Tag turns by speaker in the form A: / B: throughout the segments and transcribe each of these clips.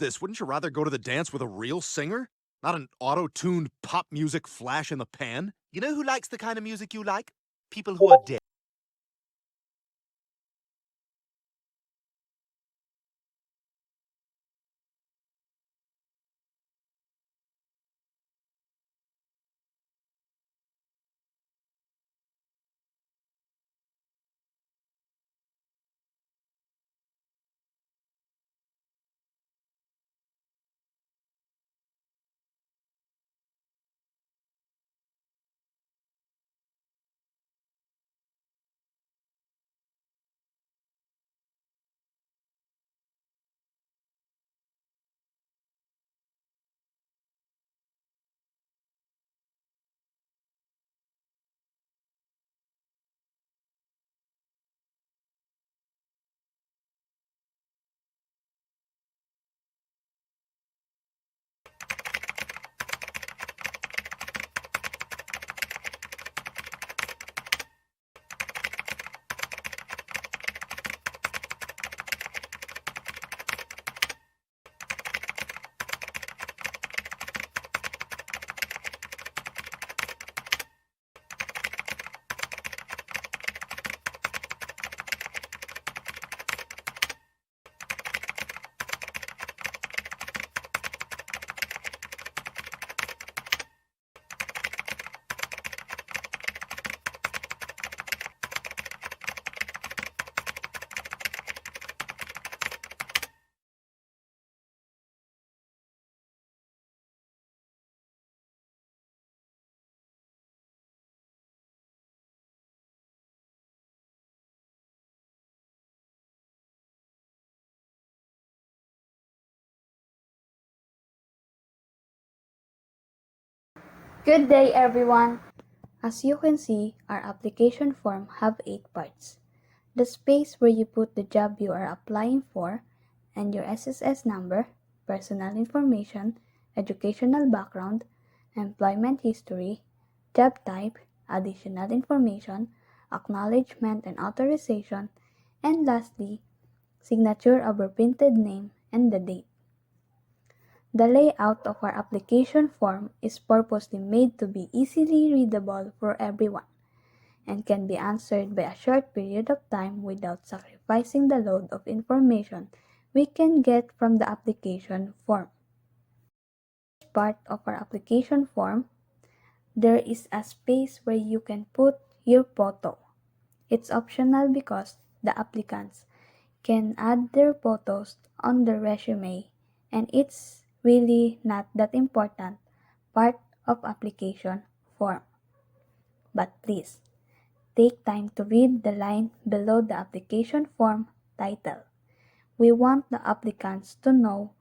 A: this, wouldn't you rather go to the dance with a real singer? Not an auto-tuned pop music flash in the pan?
B: You know who likes the kind of music you like? People who are dead.
C: Good day everyone! As you can see, our application form have 8 parts. The space where you put the job you are applying for and your SSS number, personal information, educational background, employment history, job type, additional information, acknowledgement and authorization, and lastly, signature of your printed name and the date. The layout of our application form is purposely made to be easily readable for everyone and can be answered by a short period of time without sacrificing the load of information we can get from the application form. As part of our application form, there is a space where you can put your photo. It's optional because the applicants can add their photos on their resume and it's really not that important part of application form. But please, take time to read the line below the application form title. We want the applicants to know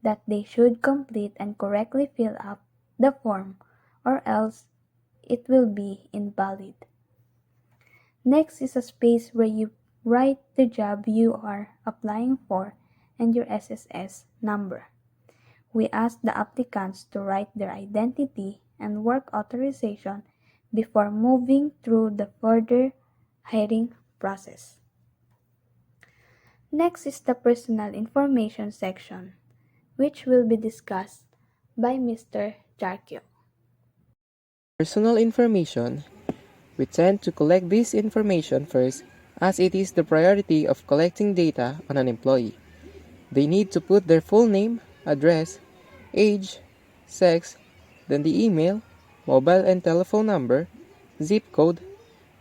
C: that they should complete and correctly fill up the form or else it will be invalid. Next is a space where you write the job you are applying for and your SSS number. We ask the applicants to write their identity and work authorization before moving through the further hiring process. Next is the personal information section, which will be discussed by Mr. Jarkio.
D: Personal information. We tend to collect this information first as it is the priority of collecting data on an employee. They need to put their full name, address, age, sex, then the email, mobile and telephone number, zip code,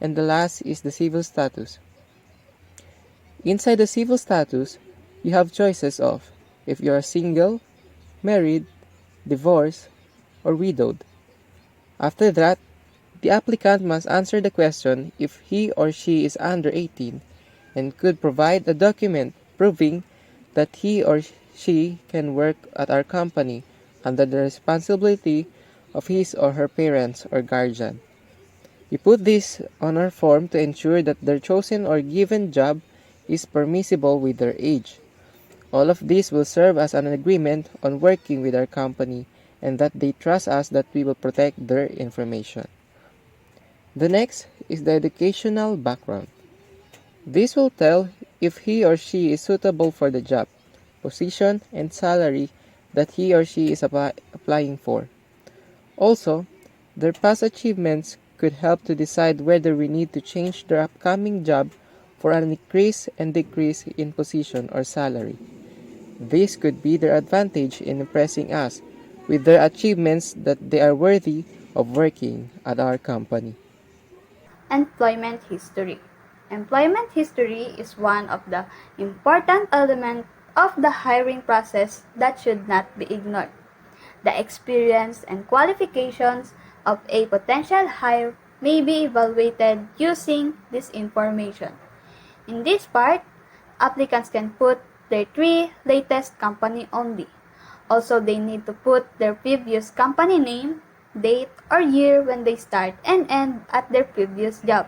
D: and the last is the civil status. Inside the civil status, you have choices of if you are single, married, divorced, or widowed. After that, the applicant must answer the question if he or she is under 18 and could provide a document proving that he or she can work at our company under the responsibility of his or her parents or guardian. We put this on our form to ensure that their chosen or given job is permissible with their age. All of this will serve as an agreement on working with our company and that they trust us that we will protect their information. The next is the educational background. This will tell if he or she is suitable for the job. position, and salary that he or she is applying for. Also, their past achievements could help to decide whether we need to change their upcoming job for an increase and decrease in position or salary. This could be their advantage in impressing us with their achievements that they are worthy of working at our company.
C: Employment history. Employment history is one of the important elements of the hiring process that should not be ignored. The experience and qualifications of a potential hire may be evaluated using this information. In this part, applicants can put their 3 latest company only. Also, they need to put their previous company name, date, or year when they start and end at their previous job.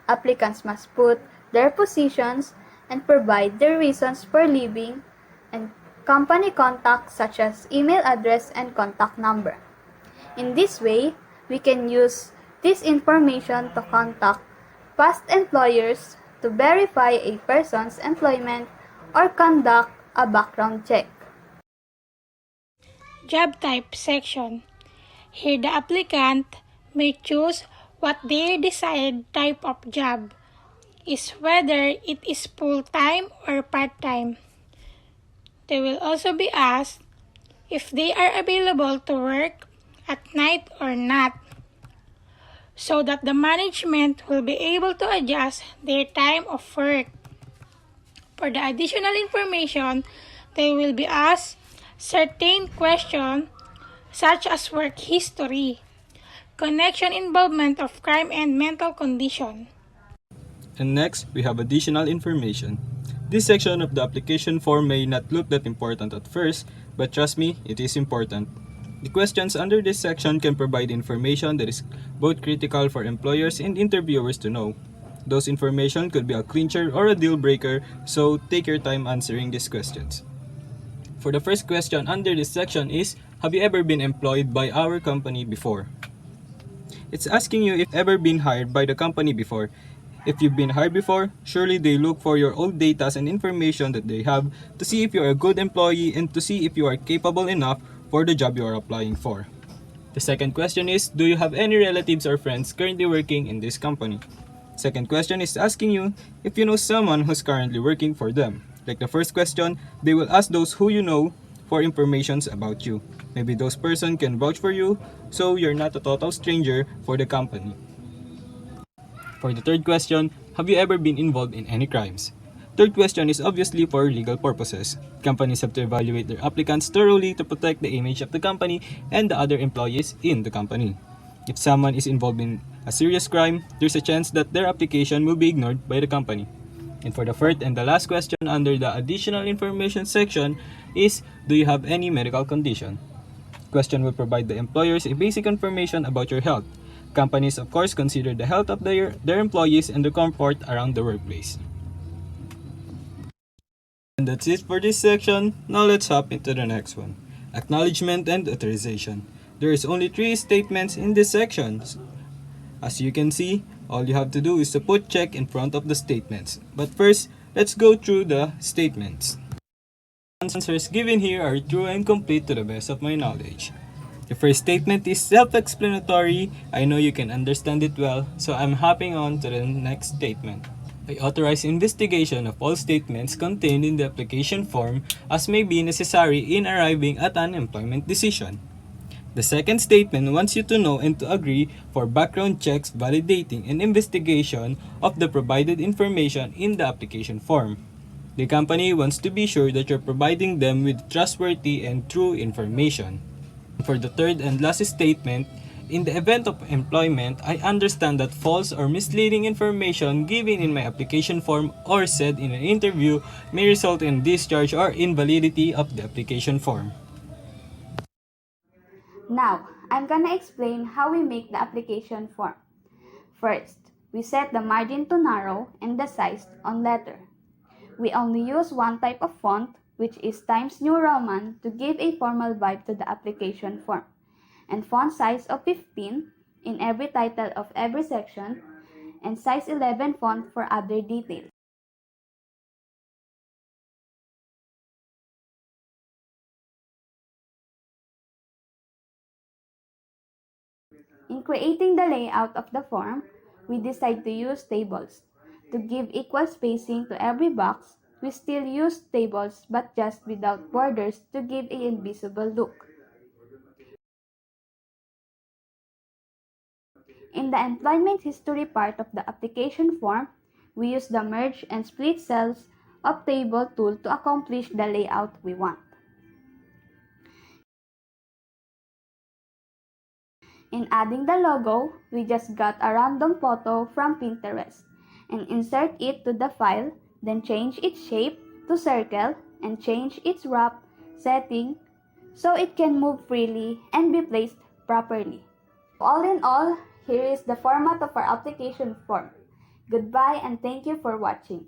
C: Applicants must put their positions and provide their reasons for leaving and company contacts such as email address and contact number. In this way, we can use this information to contact past employers to verify a person's employment or conduct a background check.
E: Job type section. Here the applicant may choose what their desired type of job is, whether it is full-time or part-time. They will also be asked if they are available to work at night or not, so that the management will be able to adjust their time of work. For the additional information, they will be asked certain questions such as work history, connection involvement of crime and mental condition.
F: And next, we have additional information. This section of the application form may not look that important at first, but trust me, it is important. The questions under this section can provide information that is both critical for employers and interviewers to know. Those information could be a clincher or a deal breaker, so take your time answering these questions. For the first question under this section is, have you ever been employed by our company before? It's asking you if ever been hired by the company before. If you've been hired before, surely they look for your old data and information that they have to see if you're a good employee and to see if you are capable enough for the job you are applying for. The second question is, do you have any relatives or friends currently working in this company? Second question is asking you if you know someone who's currently working for them. Like the first question, they will ask those who you know for information about you. Maybe those person can vouch for you, so you're not a total stranger for the company. For the third question, have you ever been involved in any crimes? Third question is obviously for legal purposes. Companies have to evaluate their applicants thoroughly to protect the image of the company and the other employees in the company. If someone is involved in a serious crime, there's a chance that their application will be ignored by the company. And for the fourth and the last question under the additional information section is, do you have any medical condition? Question will provide the employers a basic information about your health. Companies, of course, consider the health of their employees and the comfort around the workplace. And that's it for this section. Now let's hop into the next one. Acknowledgement and authorization. There is only 3 statements in this section. As you can see, all you have to do is to put check in front of the statements. But first, let's go through the statements. Answers given here are true and complete to the best of my knowledge. The first statement is self-explanatory. I know you can understand it well, so I'm hopping on to the next statement. I authorize investigation of all statements contained in the application form as may be necessary in arriving at an employment decision. The second statement wants you to know and to agree for background checks validating and investigation of the provided information in the application form. The company wants to be sure that you're providing them with trustworthy and true information. For the third and last statement, in the event of employment, I understand that false or misleading information given in my application form or said in an interview may result in discharge or invalidity of the application form.
C: Now, I'm gonna explain how we make the application form. First, we set the margin to narrow and the size on letter. We only use one type of font, which is Times New Roman, to give a formal vibe to the application form, and font size of 15 in every title of every section, and size 11 font for other details. In creating the layout of the form, we decide to use tables. To give equal spacing to every box, we still use tables but just without borders to give an invisible look. In the employment history part of the application form, we use the merge and split cells of table tool to accomplish the layout we want. In adding the logo, we just got a random photo from Pinterest and insert it to the file, then change its shape to circle and change its wrap setting so it can move freely and be placed properly. All in all, here is the format of our application form. Goodbye and thank you for watching.